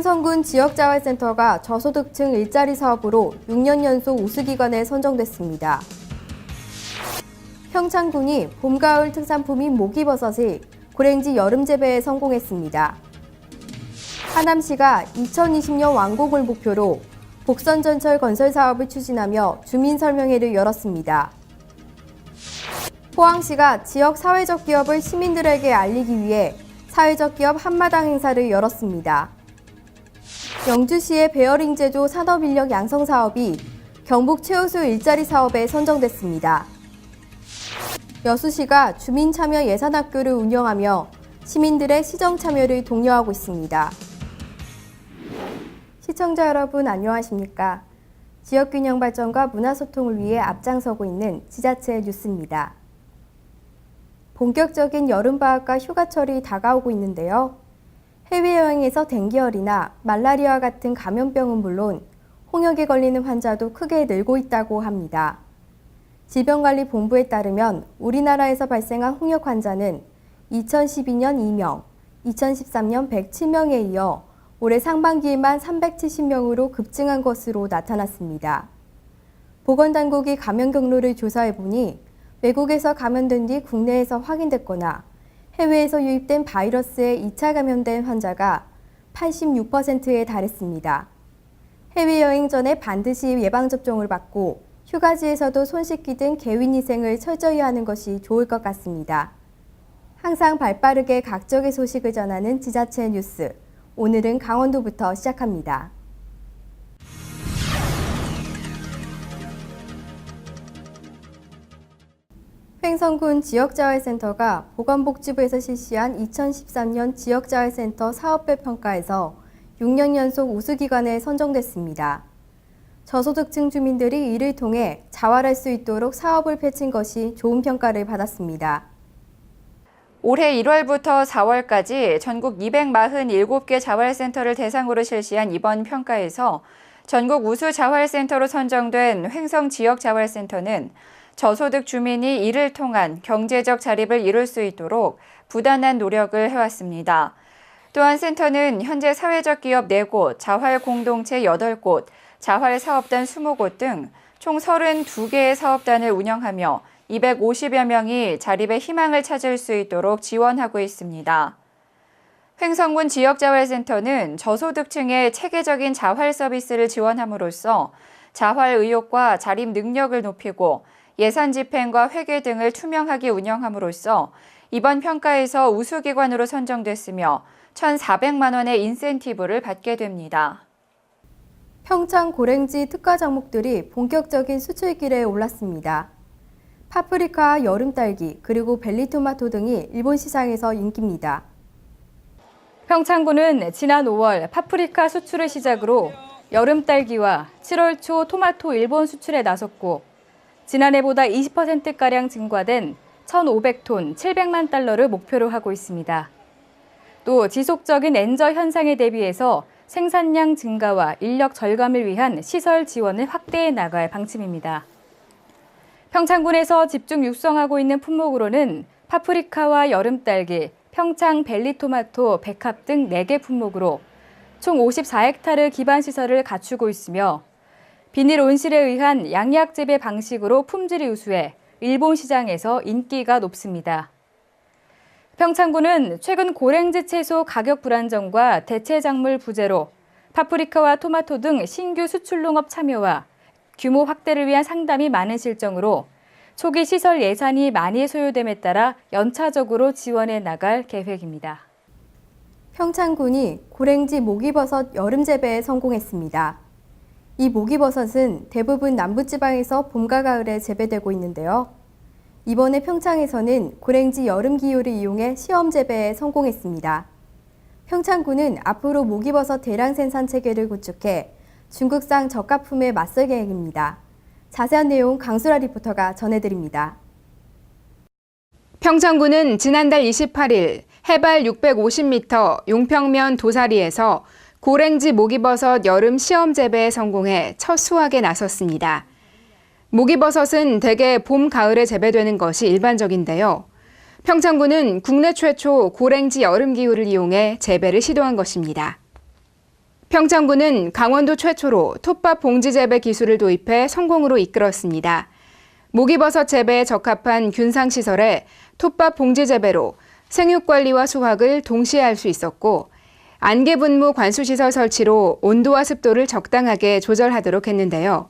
횡성군 지역자활센터가 저소득층 일자리 사업으로 6년 연속 우수기관에 선정됐습니다. 평창군이 봄, 가을 특산품인 모기버섯이 고랭지 여름 재배에 성공했습니다. 하남시가 2020년 완공을 목표로 복선전철 건설 사업을 추진하며 주민설명회를 열었습니다. 포항시가 지역 사회적 기업을 시민들에게 알리기 위해 사회적 기업 한마당 행사를 열었습니다. 영주시의 베어링 제조 산업인력 양성 사업이 경북 최우수 일자리 사업에 선정됐습니다. 여수시가 주민 참여 예산학교를 운영하며 시민들의 시정 참여를 독려하고 있습니다. 시청자 여러분 안녕하십니까? 지역균형 발전과 문화소통을 위해 앞장서고 있는 지자체 뉴스입니다. 본격적인 여름방학과 휴가철이 다가오고 있는데요. 해외여행에서 댕기열이나 말라리아와 같은 감염병은 물론 홍역에 걸리는 환자도 크게 늘고 있다고 합니다. 질병관리본부에 따르면 우리나라에서 발생한 홍역 환자는 2012년 2명, 2013년 107명에 이어 올해 상반기에만 370명으로 급증한 것으로 나타났습니다. 보건당국이 감염 경로를 조사해보니 외국에서 감염된 뒤 국내에서 확인됐거나 해외에서 유입된 바이러스에 2차 감염된 환자가 86%에 달했습니다. 해외여행 전에 반드시 예방접종을 받고 휴가지에서도 손 씻기 등 개인위생을 철저히 하는 것이 좋을 것 같습니다. 항상 발빠르게 각적의 소식을 전하는 지자체 뉴스, 오늘은 강원도부터 시작합니다. 횡성군 지역자활센터가 보건복지부에서 실시한 2013년 지역자활센터 사업별 평가에서 6년 연속 우수기관에 선정됐습니다. 저소득층 주민들이 이를 통해 자활할 수 있도록 사업을 펼친 것이 좋은 평가를 받았습니다. 올해 1월부터 4월까지 전국 247개 자활센터를 대상으로 실시한 이번 평가에서 전국 우수 자활센터로 선정된 횡성 지역자활센터는 저소득 주민이 이를 통한 경제적 자립을 이룰 수 있도록 부단한 노력을 해왔습니다. 또한 센터는 현재 사회적 기업 4곳, 자활 공동체 8곳, 자활 사업단 20곳 등 총 32개의 사업단을 운영하며 250여 명이 자립의 희망을 찾을 수 있도록 지원하고 있습니다. 횡성군 지역자활센터는 저소득층의 체계적인 자활 서비스를 지원함으로써 자활 의욕과 자립 능력을 높이고 예산 집행과 회계 등을 투명하게 운영함으로써 이번 평가에서 우수기관으로 선정됐으며 1,400만 원의 인센티브를 받게 됩니다. 평창 고랭지 특가 작목들이 본격적인 수출길에 올랐습니다. 파프리카, 여름딸기, 그리고 벨리토마토 등이 일본 시장에서 인기입니다. 평창군은 지난 5월 파프리카 수출을 시작으로 여름딸기와 7월 초 토마토 일본 수출에 나섰고 지난해보다 20%가량 증가된 1,500톤 700만 달러를 목표로 하고 있습니다. 또 지속적인 엔저 현상에 대비해서 생산량 증가와 인력 절감을 위한 시설 지원을 확대해 나갈 방침입니다. 평창군에서 집중 육성하고 있는 품목으로는 파프리카와 여름딸기, 평창 벨리토마토, 백합 등 4개 품목으로 총 54헥타르 기반시설을 갖추고 있으며 비닐 온실에 의한 양약 재배 방식으로 품질이 우수해 일본 시장에서 인기가 높습니다. 평창군은 최근 고랭지 채소 가격 불안정과 대체 작물 부재로 파프리카와 토마토 등 신규 수출 농업 참여와 규모 확대를 위한 상담이 많은 실정으로 초기 시설 예산이 많이 소요됨에 따라 연차적으로 지원해 나갈 계획입니다. 평창군이 고랭지 모기버섯 여름 재배에 성공했습니다. 이 모기버섯은 대부분 남부지방에서 봄과 가을에 재배되고 있는데요. 이번에 평창에서는 고랭지 여름 기후를 이용해 시험 재배에 성공했습니다. 평창군은 앞으로 모기버섯 대량 생산 체계를 구축해 중국산 저가품에 맞설 계획입니다. 자세한 내용 강수라 리포터가 전해드립니다. 평창군은 지난달 28일 해발 650m 용평면 도사리에서 고랭지 모기버섯 여름 시험 재배에 성공해 첫 수확에 나섰습니다. 모기버섯은 대개 봄, 가을에 재배되는 것이 일반적인데요. 평창군은 국내 최초 고랭지 여름 기후를 이용해 재배를 시도한 것입니다. 평창군은 강원도 최초로 톱밥 봉지 재배 기술을 도입해 성공으로 이끌었습니다. 목이버섯 재배에 적합한 균상 시설에 톱밥 봉지 재배로 생육 관리와 수확을 동시에 할 수 있었고, 안개 분무 관수 시설 설치로 온도와 습도를 적당하게 조절하도록 했는데요.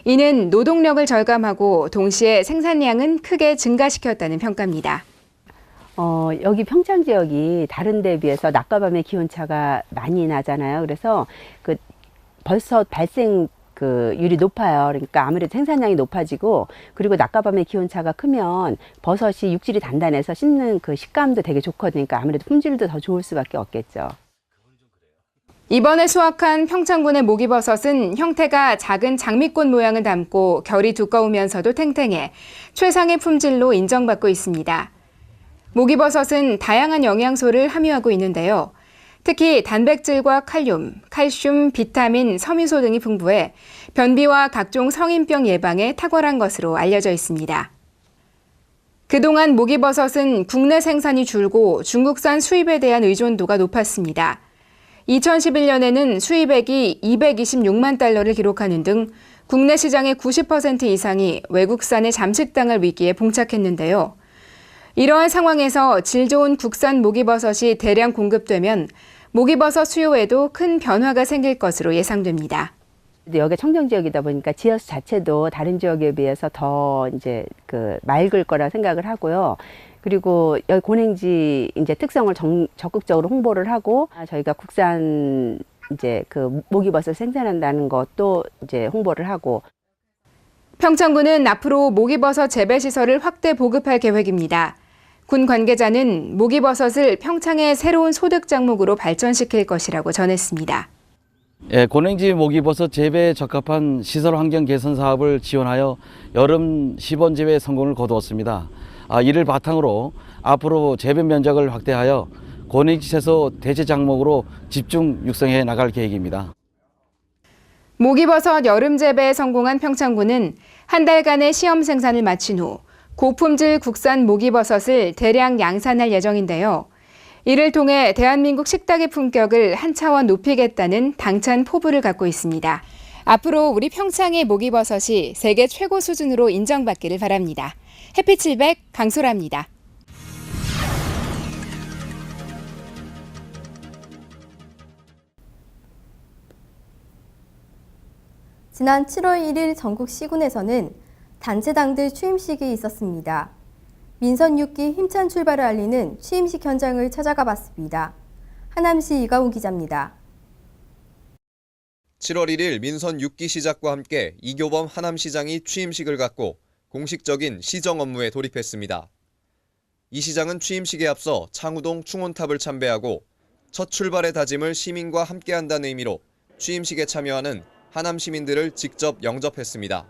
이는 노동력을 절감하고 동시에 생산량은 크게 증가시켰다는 평가입니다. 여기 평창 지역이 다른 데 비해서 낮과 밤의 기온차가 많이 나잖아요. 그래서 그 버섯 발생 율이 높아요. 그러니까 아무래도 생산량이 높아지고, 그리고 낮과 밤의 기온차가 크면 버섯이 육질이 단단해서 씹는 그 식감도 되게 좋거든요. 그러니까 아무래도 품질도 더 좋을 수밖에 없겠죠. 이번에 수확한 평창군의 목이버섯은 형태가 작은 장미꽃 모양을 담고 결이 두꺼우면서도 탱탱해 최상의 품질로 인정받고 있습니다. 목이버섯은 다양한 영양소를 함유하고 있는데요. 특히 단백질과 칼륨, 칼슘, 비타민, 섬유소 등이 풍부해 변비와 각종 성인병 예방에 탁월한 것으로 알려져 있습니다. 그동안 목이버섯은 국내 생산이 줄고 중국산 수입에 대한 의존도가 높았습니다. 2011년에는 수입액이 226만 달러를 기록하는 등 국내 시장의 90% 이상이 외국산에 잠식당할 위기에 봉착했는데요. 이러한 상황에서 질 좋은 국산 목이버섯이 대량 공급되면 목이버섯 수요에도 큰 변화가 생길 것으로 예상됩니다. 여기가 청정 지역이다 보니까 지하수 자체도 다른 지역에 비해서 더 이제 맑을 거라 생각을 하고요. 그리고 여기 고랭지 이제 특성을 적극적으로 홍보를 하고, 저희가 국산 이제 목이버섯 생산한다는 것도 이제 홍보를 하고. 평창군은 앞으로 목이버섯 재배 시설을 확대 보급할 계획입니다. 군 관계자는 목이버섯을 평창의 새로운 소득 작목으로 발전시킬 것이라고 전했습니다. 고랭지 목이버섯 재배에 적합한 시설 환경 개선 사업을 지원하여 여름 시범 재배 성공을 거두었습니다. 이를 바탕으로 앞으로 재배 면적을 확대하여 고랭지 채소 대체 작목으로 집중 육성해 나갈 계획입니다. 목이버섯 여름 재배에 성공한 평창군은 한 달간의 시험 생산을 마친 후 고품질 국산 목이버섯을 대량 양산할 예정인데요. 이를 통해 대한민국 식탁의 품격을 한 차원 높이겠다는 당찬 포부를 갖고 있습니다. 앞으로 우리 평창의 목이버섯이 세계 최고 수준으로 인정받기를 바랍니다. 해피700 강소라입니다. 지난 7월 1일 전국 시군에서는 단체당들 취임식이 있었습니다. 민선 6기 힘찬 출발을 알리는 취임식 현장을 찾아가 봤습니다. 하남시 이가훈 기자입니다. 7월 1일 민선 6기 시작과 함께 이교범 하남시장이 취임식을 갖고 공식적인 시정 업무에 돌입했습니다. 이 시장은 취임식에 앞서 창우동 충원탑을 참배하고 첫 출발의 다짐을 시민과 함께한다는 의미로 취임식에 참여하는 하남 시민들을 직접 영접했습니다.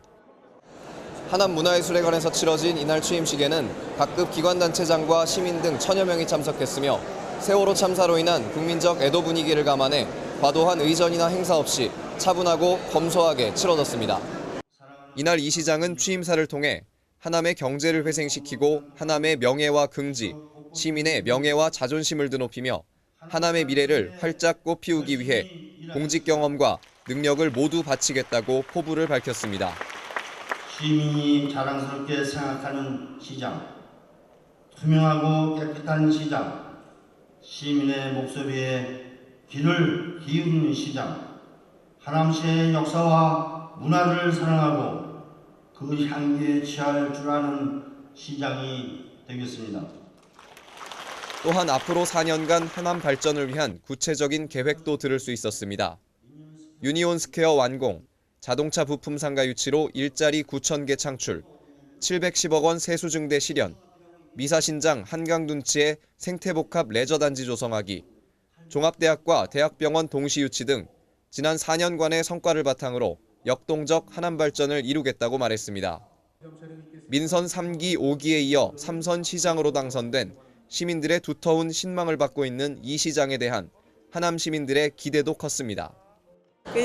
하남문화예술회관에서 치러진 이날 취임식에는 각급 기관단체장과 시민 등 1000여 명이 참석했으며 세월호 참사로 인한 국민적 애도 분위기를 감안해 과도한 의전이나 행사 없이 차분하고 검소하게 치러졌습니다. 이날 이 시장은 취임사를 통해 하남의 경제를 회생시키고 하남의 명예와 긍지, 시민의 명예와 자존심을 드높이며 하남의 미래를 활짝 꽃피우기 위해 공직 경험과 능력을 모두 바치겠다고 포부를 밝혔습니다. 시민이 자랑스럽게 생각하는 시장, 투명하고 깨끗한 시장, 시민의 목소리에 귀를 기울이는 시장, 하남시의 역사와 문화를 사랑하고 그 향기에 취할 줄 아는 시장이 되겠습니다. 또한 앞으로 4년간 하남 발전을 위한 구체적인 계획도 들을 수 있었습니다. 유니온 스퀘어 완공, 자동차 부품 상가 유치로 일자리 9,000개 창출, 710억 원 세수 증대 실현, 미사신장 한강둔치의 생태복합 레저단지 조성하기, 종합대학과 대학병원 동시 유치 등 지난 4년간의 성과를 바탕으로 역동적 하남 발전을 이루겠다고 말했습니다. 민선 3기, 5기에 이어 3선 시장으로 당선된 시민들의 두터운 신망을 받고 있는 이 시장에 대한 하남 시민들의 기대도 컸습니다.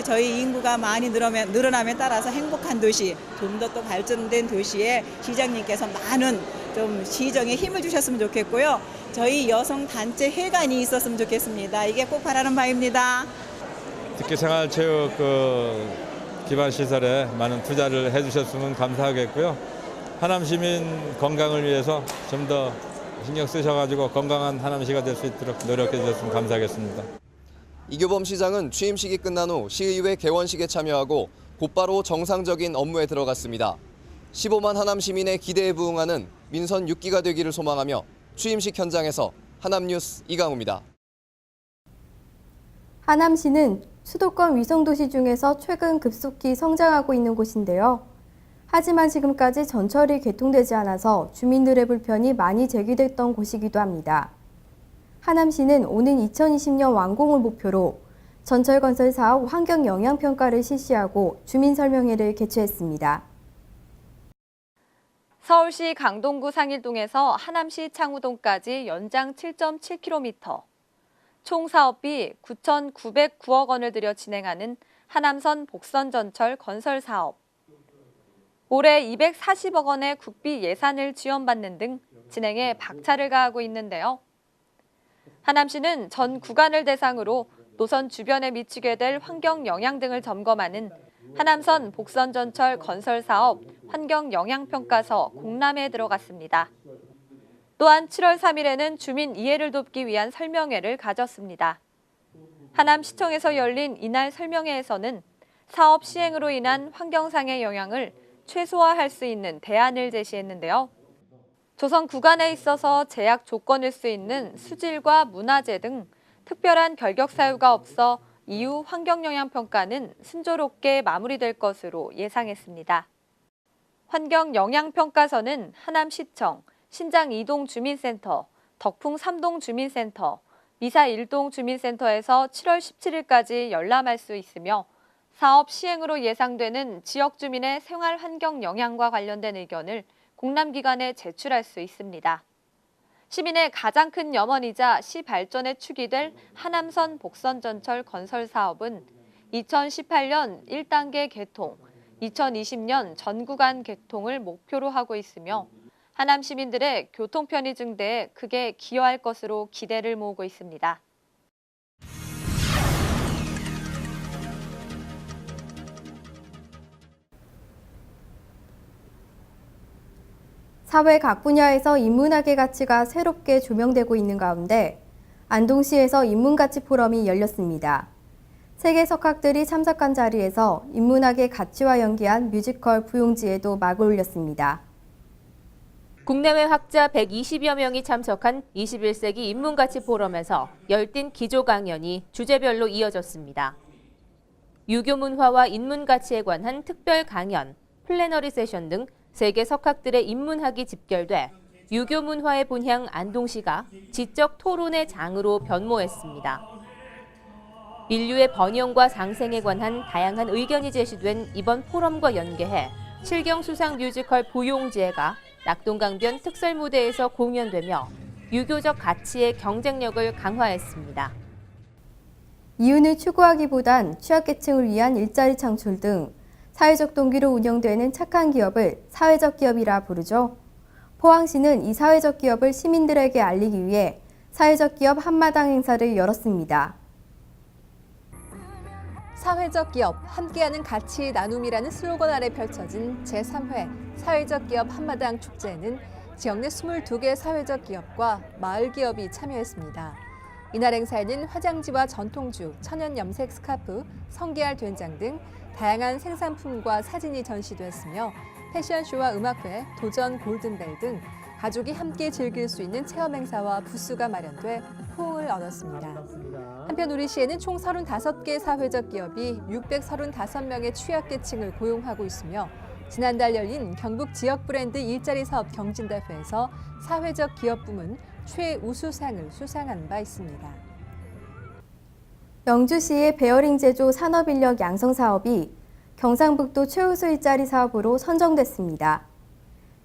저희 인구가 많이 늘어남에 따라서 행복한 도시, 좀 더 또 발전된 도시에 시장님께서 많은 좀 시정에 힘을 주셨으면 좋겠고요. 저희 여성 단체 회관이 있었으면 좋겠습니다. 이게 꼭 바라는 바입니다. 특히 생활체육 기반 시설에 많은 투자를 해주셨으면 감사하겠고요. 하남 시민 건강을 위해서 좀 더 신경 쓰셔가지고 건강한 하남시가 될 수 있도록 노력해 주셨으면 감사하겠습니다. 이교범 시장은 취임식이 끝난 후 시의회 개원식에 참여하고 곧바로 정상적인 업무에 들어갔습니다. 15만 하남 시민의 기대에 부응하는 민선 6기가 되기를 소망하며 취임식 현장에서 하남뉴스 이강우입니다. 하남시는 수도권 위성도시 중에서 최근 급속히 성장하고 있는 곳인데요. 하지만 지금까지 전철이 개통되지 않아서 주민들의 불편이 많이 제기됐던 곳이기도 합니다. 하남시는 오는 2020년 완공을 목표로 전철 건설 사업 환경 영향 평가를 실시하고 주민 설명회를 개최했습니다. 서울시 강동구 상일동에서 하남시 창우동까지 연장 7.7km, 총 사업비 9,909억 원을 들여 진행하는 하남선 복선전철 건설 사업. 올해 240억 원의 국비 예산을 지원받는 등 진행에 박차를 가하고 있는데요. 하남시는 전 구간을 대상으로 노선 주변에 미치게 될 환경 영향 등을 점검하는 하남선 복선전철 건설 사업 환경 영향 평가서 공람에 들어갔습니다. 또한 7월 3일에는 주민 이해를 돕기 위한 설명회를 가졌습니다. 하남시청에서 열린 이날 설명회에서는 사업 시행으로 인한 환경상의 영향을 최소화할 수 있는 대안을 제시했는데요. 조선 구간에 있어서 제약 조건일 수 있는 수질과 문화재 등 특별한 결격 사유가 없어 이후 환경영향평가는 순조롭게 마무리될 것으로 예상했습니다. 환경영향평가서는 하남시청, 신장 2동 주민센터, 덕풍 3동 주민센터, 미사 1동 주민센터에서 7월 17일까지 열람할 수 있으며 사업 시행으로 예상되는 지역 주민의 생활 환경 영향과 관련된 의견을 공람기관에 제출할 수 있습니다. 시민의 가장 큰 염원이자 시 발전의 축이 될 하남선 복선전철 건설 사업은 2018년 1단계 개통, 2020년 전 구간 개통을 목표로 하고 있으며 하남 시민들의 교통 편의 증대에 크게 기여할 것으로 기대를 모으고 있습니다. 사회 각 분야에서 인문학의 가치가 새롭게 조명되고 있는 가운데 안동시에서 인문가치 포럼이 열렸습니다. 세계 석학들이 참석한 자리에서 인문학의 가치와 연계한 뮤지컬 부용지에도 막을 올렸습니다. 국내외 학자 120여 명이 참석한 21세기 인문가치 포럼에서 열띤 기조 강연이 주제별로 이어졌습니다. 유교 문화와 인문가치에 관한 특별 강연, 플래너리 세션 등 세계 석학들의 인문학이 집결돼 유교 문화의 본향 안동시가 지적 토론의 장으로 변모했습니다. 인류의 번영과 상생에 관한 다양한 의견이 제시된 이번 포럼과 연계해 칠경수상 뮤지컬 부용지혜가 낙동강변 특설 무대에서 공연되며 유교적 가치의 경쟁력을 강화했습니다. 이윤을 추구하기보단 취약계층을 위한 일자리 창출 등 사회적 동기로 운영되는 착한 기업을 사회적 기업이라 부르죠. 포항시는 이 사회적 기업을 시민들에게 알리기 위해 사회적 기업 한마당 행사를 열었습니다. 사회적 기업, 함께하는 가치 나눔이라는 슬로건 아래 펼쳐진 제3회 사회적 기업 한마당 축제에는 지역 내 22개 사회적 기업과 마을 기업이 참여했습니다. 이날 행사에는 화장지와 전통주, 천연 염색 스카프, 성게알 된장 등 다양한 생산품과 사진이 전시됐으며 패션쇼와 음악회, 도전 골든벨 등 가족이 함께 즐길 수 있는 체험 행사와 부스가 마련돼 호응을 얻었습니다. 한편 우리 시에는 총 35개 사회적 기업이 635명의 취약계층을 고용하고 있으며 지난달 열린 경북 지역 브랜드 일자리 사업 경진대회에서 사회적 기업 부문 최우수상을 수상한 바 있습니다. 영주시의 베어링 제조 산업인력 양성 사업이 경상북도 최우수 일자리 사업으로 선정됐습니다.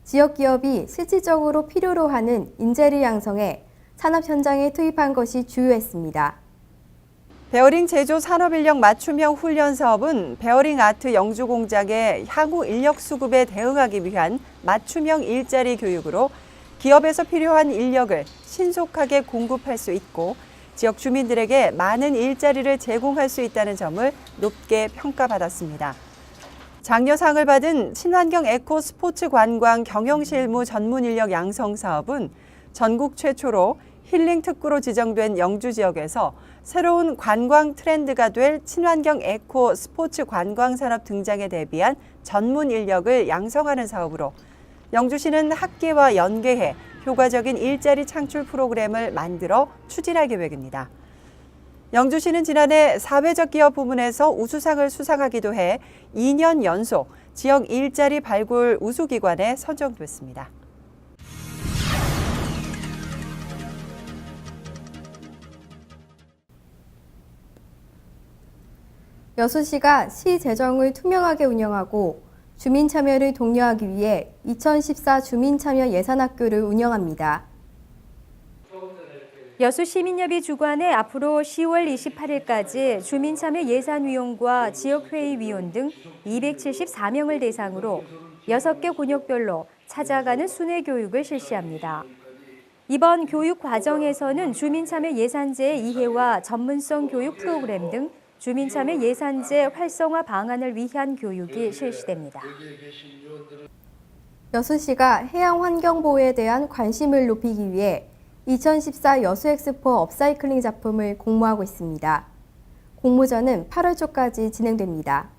지역 기업이 실질적으로 필요로 하는 인재를 양성해 산업 현장에 투입한 것이 주요했습니다. 베어링 제조 산업인력 맞춤형 훈련 사업은 베어링 아트 영주 공장의 향후 인력 수급에 대응하기 위한 맞춤형 일자리 교육으로 기업에서 필요한 인력을 신속하게 공급할 수 있고 지역 주민들에게 많은 일자리를 제공할 수 있다는 점을 높게 평가받았습니다. 장려상을 받은 친환경 에코 스포츠 관광 경영실무 전문 인력 양성 사업은 전국 최초로 힐링 특구로 지정된 영주 지역에서 새로운 관광 트렌드가 될 친환경 에코 스포츠 관광 산업 등장에 대비한 전문 인력을 양성하는 사업으로 영주시는 학계와 연계해 효과적인 일자리 창출 프로그램을 만들어 추진할 계획입니다. 영주시는 지난해 사회적 기업 부문에서 우수상을 수상하기도 해 2년 연속 지역 일자리 발굴 우수기관에 선정됐습니다. 여수시가 시 재정을 투명하게 운영하고 주민 참여를 독려하기 위해 2014 주민참여 예산학교를 운영합니다. 여수시민협의 주관에 앞으로 10월 28일까지 주민참여 예산위원과 지역회의위원 등 274명을 대상으로 6개 곤역별로 찾아가는 순회 교육을 실시합니다. 이번 교육 과정에서는 주민참여 예산제의 이해와 전문성 교육 프로그램 등 주민참여 예산제 활성화 방안을 위한 교육이 실시됩니다. 여수시가 해양 환경 보호에 대한 관심을 높이기 위해 2014 여수엑스포 업사이클링 작품을 공모하고 있습니다. 공모전은 8월 초까지 진행됩니다.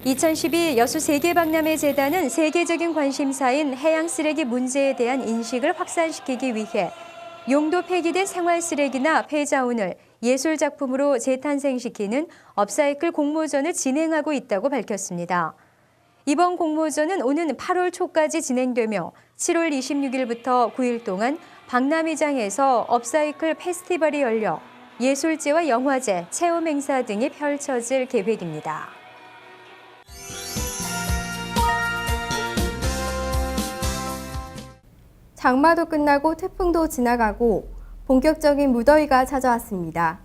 2012 여수 세계박람회 재단은 세계적인 관심사인 해양 쓰레기 문제에 대한 인식을 확산시키기 위해 용도 폐기된 생활 쓰레기나 폐자원을 예술 작품으로 재탄생시키는 업사이클 공모전을 진행하고 있다고 밝혔습니다. 이번 공모전은 오는 8월 초까지 진행되며 7월 26일부터 9일 동안 박람회장에서 업사이클 페스티벌이 열려 예술제와 영화제, 체험 행사 등이 펼쳐질 계획입니다. 장마도 끝나고 태풍도 지나가고 본격적인 무더위가 찾아왔습니다.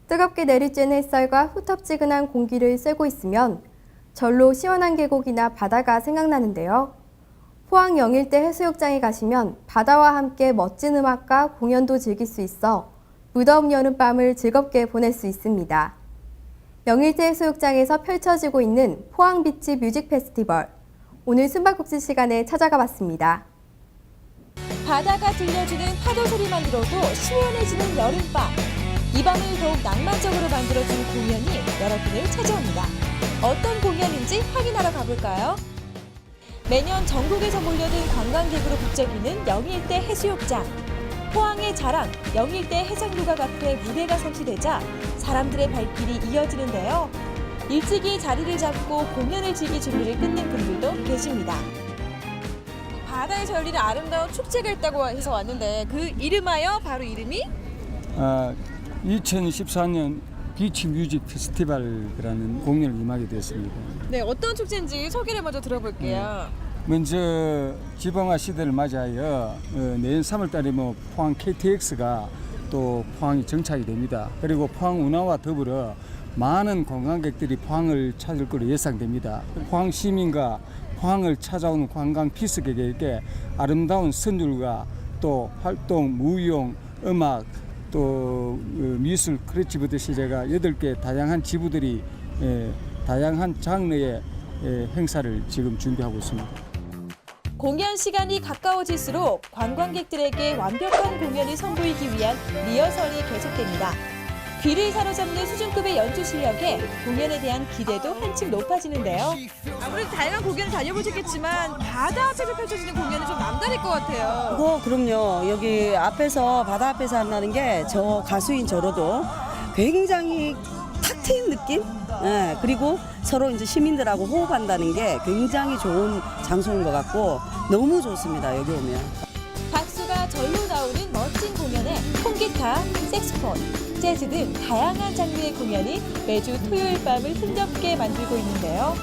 뜨겁게 내리쬐는 햇살과 후텁지근한 공기를 쐬고 있으면 절로 시원한 계곡이나 바다가 생각나는데요. 포항 영일대 해수욕장에 가시면 바다와 함께 멋진 음악과 공연도 즐길 수 있어 무더운 여름밤을 즐겁게 보낼 수 있습니다. 영일대 해수욕장에서 펼쳐지고 있는 포항비치 뮤직 페스티벌. 오늘 숨바꼭질 시간에 찾아가 봤습니다. 바다가 들려주는 파도 소리만 들어도 시원해지는 여름밤. 이 밤을 더욱 낭만적으로 만들어준 공연이 여러분을 찾아옵니다. 어떤 공연인지 확인하러 가볼까요? 매년 전국에서 몰려든 관광객으로 북적이는 영일대 해수욕장. 포항의 자랑, 영일대 해상도각 앞에 무대가 설치되자 사람들의 발길이 이어지는데요. 일찍이 자리를 잡고 공연을 즐길 준비를 끝낸 분들도 계십니다. 바다에서 열리는 아름다운 축제가 있다고 해서 왔는데 그 이름하여 바로 이름이? 2014년 비치 뮤직 페스티벌이라는 공연을 임하게 되었습니다. 네, 어떤 축제인지 소개를 먼저 들어볼게요. 먼저 지방화 시대를 맞이하여 내년 3월 달에 포항 KTX가 또 포항이 정착이 됩니다. 그리고 포항 운하와 더불어 많은 관광객들이 포항을 찾을 것으로 예상됩니다. 포항 시민과 포항을 찾아오는 관광 피서객에게 아름다운 선율과 또 활동, 무용, 음악, 또 미술, 크리에이티브 시제가 8개 다양한 지부들이 다양한 장르의 행사를 지금 준비하고 있습니다. 공연 시간이 가까워질수록 관광객들에게 완벽한 공연을 선보이기 위한 리허설이 계속됩니다. 귀를 사로잡는 수준급의 연주 실력에 공연에 대한 기대도 한층 높아지는데요. 아무래도 다양한 공연을 다녀보셨겠지만 바다 앞에서 펼쳐지는 공연은 좀 남다를 것 같아요. 그럼요. 여기 앞에서 바다 앞에서 한다는 게 저 가수인 저로도 굉장히 탁 트인 느낌? 예, 그리고 서로 이제 시민들하고 호흡한다는 게 굉장히 좋은 장소인 것 같고 너무 좋습니다. 여기 오면. 박수가 절로 나오는 멋진 공연에 통기타, 색소폰, 재즈 등 다양한 장르의 공연이 매주 토요일 밤을 흥겹게 만들고 있는데요.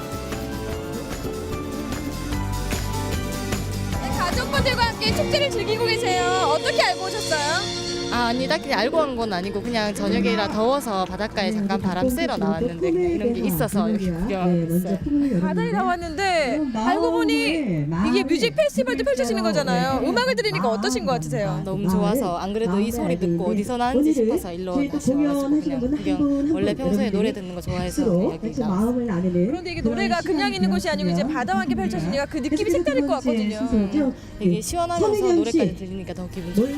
가족분들과 함께 축제를 즐기고 계세요. 어떻게 알고 오셨어요? 아니 딱히 알고 한 건 아니고 그냥 저녁이라 더워서 바닷가에 잠깐 바람 쐬러 나왔는데 그냥 이런 게 있어서 여기 구경했어요. 바다에 나왔는데 알고 보니 이게 뮤직 페스티벌도 펼쳐지는 거잖아요. 음악을 들으니까 어떠신 것 같으세요? 너무 좋아서 안 그래도 이 소리 듣고 어디서 나는지 싶어서 일로 다시 와가지고 그냥 구경. 원래 평소에 노래 듣는 거 좋아해서 여기 나왔어요. 그런데 이게 노래가 그냥 있는 곳이 아니고 이제 바다와 함께 펼쳐지니까 그 느낌이 색다를 것 같거든요. 되게 시원하면서 노래까지 들으니까 더 기분 좋아요.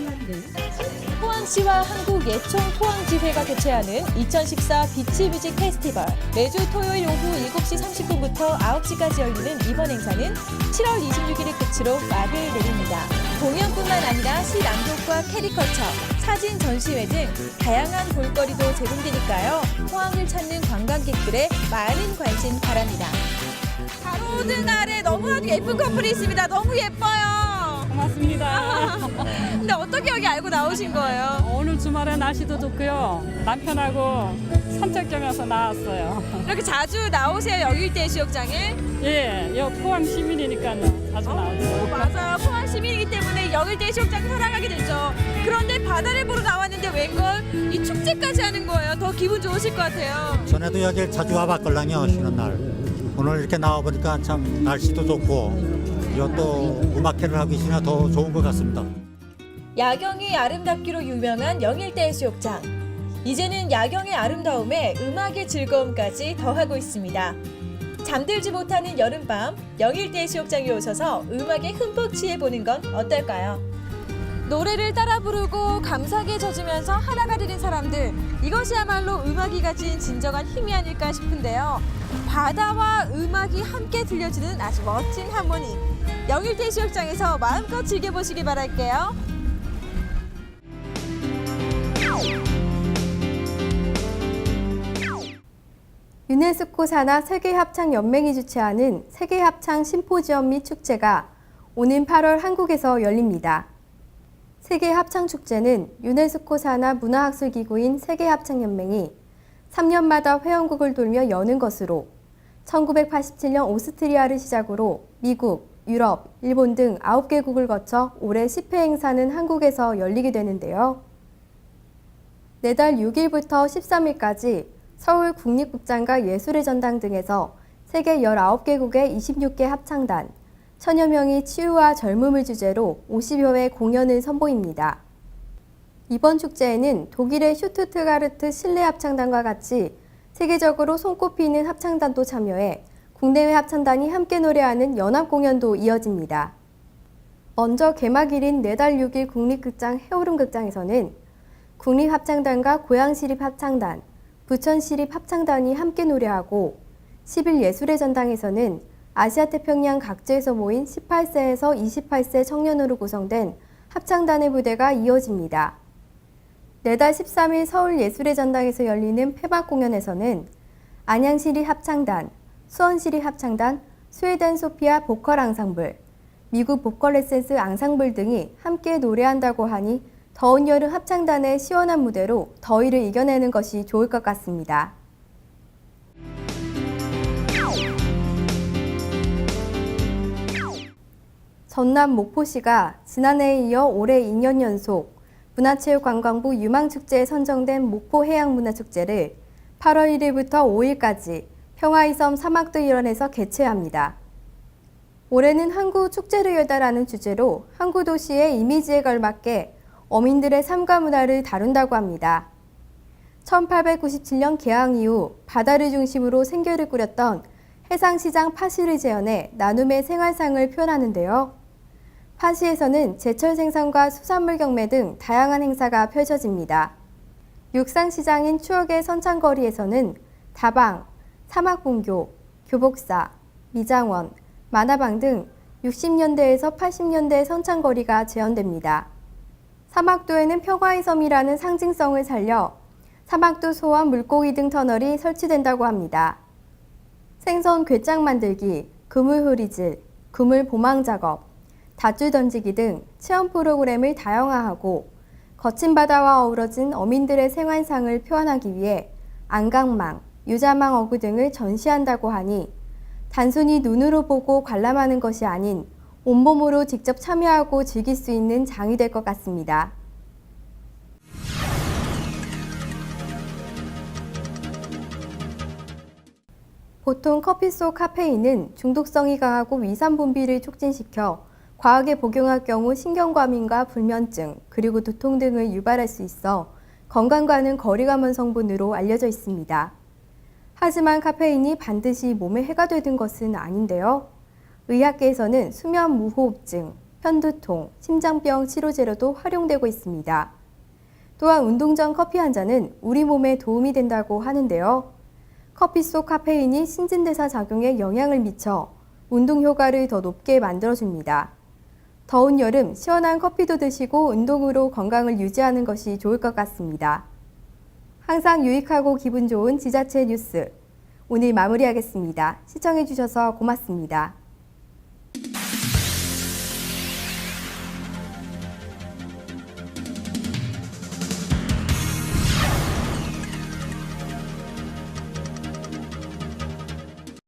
포항시와 한국예총포항지회가 개최하는 2014 비치뮤직 페스티벌. 매주 토요일 오후 7시 30분부터 9시까지 열리는 이번 행사는 7월 26일을 끝으로 막을 내립니다. 공연뿐만 아니라 시 낭독과 캐리커처, 사진 전시회 등 다양한 볼거리도 제공되니까요. 포항을 찾는 관광객들의 많은 관심 바랍니다. 가로등 아래 너무나도 예쁜 커플이 있습니다. 너무 예뻐요. 고맙습니다. 근데 어떻게 여기 알고 나오신 거예요? 오늘 주말에 날씨도 좋고요. 남편하고 산책 겸해서 나왔어요. 이렇게 자주 나오세요, 영일대해수욕장에? 예, 여기 포항 시민이니까요. 자주 나오죠. 맞아요. 포항 시민이기 때문에 영일대해수욕장 사랑하게 되죠. 그런데 바다를 보러 나왔는데 웬걸 이 축제까지 하는 거예요. 더 기분 좋으실 것 같아요. 전에도 여기 자주 와봤걸랑요, 쉬는 날. 오늘 이렇게 나와보니까 참 날씨도 좋고 또 음악회를 하고 있으니 더 좋은 것 같습니다. 야경이 아름답기로 유명한 영일대해수욕장. 이제는 야경의 아름다움에 음악의 즐거움까지 더하고 있습니다. 잠들지 못하는 여름밤, 영일대해수욕장에 오셔서 음악에 흠뻑 취해보는 건 어떨까요? 노래를 따라 부르고 감사하게 젖으면서 하나가 되는 사람들, 이것이야말로 음악이 가진 진정한 힘이 아닐까 싶은데요. 바다와 음악이 함께 들려주는 아주 멋진 하모니, 영일대해수욕장에서 마음껏 즐겨보시기 바랄게요. 유네스코 산하 세계합창연맹이 주최하는 세계합창 심포지엄 및 축제가 오는 8월 한국에서 열립니다. 세계합창축제는 유네스코 산하 문화학술기구인 세계합창연맹이 3년마다 회원국을 돌며 여는 것으로 1987년 오스트리아를 시작으로 미국, 유럽, 일본 등 9개국을 거쳐 올해 10회 행사는 한국에서 열리게 되는데요. 내달 6일부터 13일까지 서울 국립극장과 예술의 전당 등에서 세계 19개국의 26개 합창단, 1000여 명이 치유와 젊음을 주제로 50여 회 공연을 선보입니다. 이번 축제에는 독일의 슈투트가르트 실내합창단과 같이 세계적으로 손꼽히는 합창단도 참여해 국내외 합창단이 함께 노래하는 연합 공연도 이어집니다. 먼저 개막일인 내달 6일 국립극장 해오름극장에서는 국립합창단과 고양시립합창단, 부천시립합창단이 함께 노래하고 10일 예술의 전당에서는 아시아태평양 각지에서 모인 18세에서 28세 청년으로 구성된 합창단의 무대가 이어집니다. 내달 13일 서울 예술의 전당에서 열리는 폐막 공연에서는 안양시립 합창단, 수원시립 합창단, 스웨덴 소피아 보컬 앙상블, 미국 보컬 에센스 앙상블 등이 함께 노래한다고 하니 더운 여름 합창단의 시원한 무대로 더위를 이겨내는 것이 좋을 것 같습니다. 전남 목포시가 지난해에 이어 올해 2년 연속 문화체육관광부 유망축제에 선정된 목포해양문화축제를 8월 1일부터 5일까지 평화이섬 사막도 일원에서 개최합니다. 올해는 항구 축제를 열다라는 주제로 항구 도시의 이미지에 걸맞게 어민들의 삶과 문화를 다룬다고 합니다. 1897년 개항 이후 바다를 중심으로 생계를 꾸렸던 해상시장 파시를 재현해 나눔의 생활상을 표현하는데요. 파시에서는 제철 생산과 수산물 경매 등 다양한 행사가 펼쳐집니다. 육상시장인 추억의 선창거리에서는 다방, 사막분교, 교복사, 미장원, 만화방 등 60년대에서 80년대 선창거리가 재현됩니다. 사막도에는 평화의 섬이라는 상징성을 살려 사막도 소원 물고기 등 터널이 설치된다고 합니다. 생선 궤장 만들기, 그물 흐리질, 그물 보망 작업, 닷줄 던지기 등 체험 프로그램을 다양화하고 거친 바다와 어우러진 어민들의 생활상을 표현하기 위해 안강망, 유자망 어구 등을 전시한다고 하니 단순히 눈으로 보고 관람하는 것이 아닌 온몸으로 직접 참여하고 즐길 수 있는 장이 될 것 같습니다. 보통 커피 속 카페인은 중독성이 강하고 위산 분비를 촉진시켜 과하게 복용할 경우 신경과민과 불면증, 그리고 두통 등을 유발할 수 있어 건강과는 거리가 먼 성분으로 알려져 있습니다. 하지만 카페인이 반드시 몸에 해가 되는 것은 아닌데요. 의학계에서는 수면 무호흡증, 편두통, 심장병 치료제로도 활용되고 있습니다. 또한 운동 전 커피 한 잔은 우리 몸에 도움이 된다고 하는데요. 커피 속 카페인이 신진대사 작용에 영향을 미쳐 운동 효과를 더 높게 만들어줍니다. 더운 여름 시원한 커피도 드시고 운동으로 건강을 유지하는 것이 좋을 것 같습니다. 항상 유익하고 기분 좋은 지자체 뉴스. 오늘 마무리하겠습니다. 시청해주셔서 고맙습니다.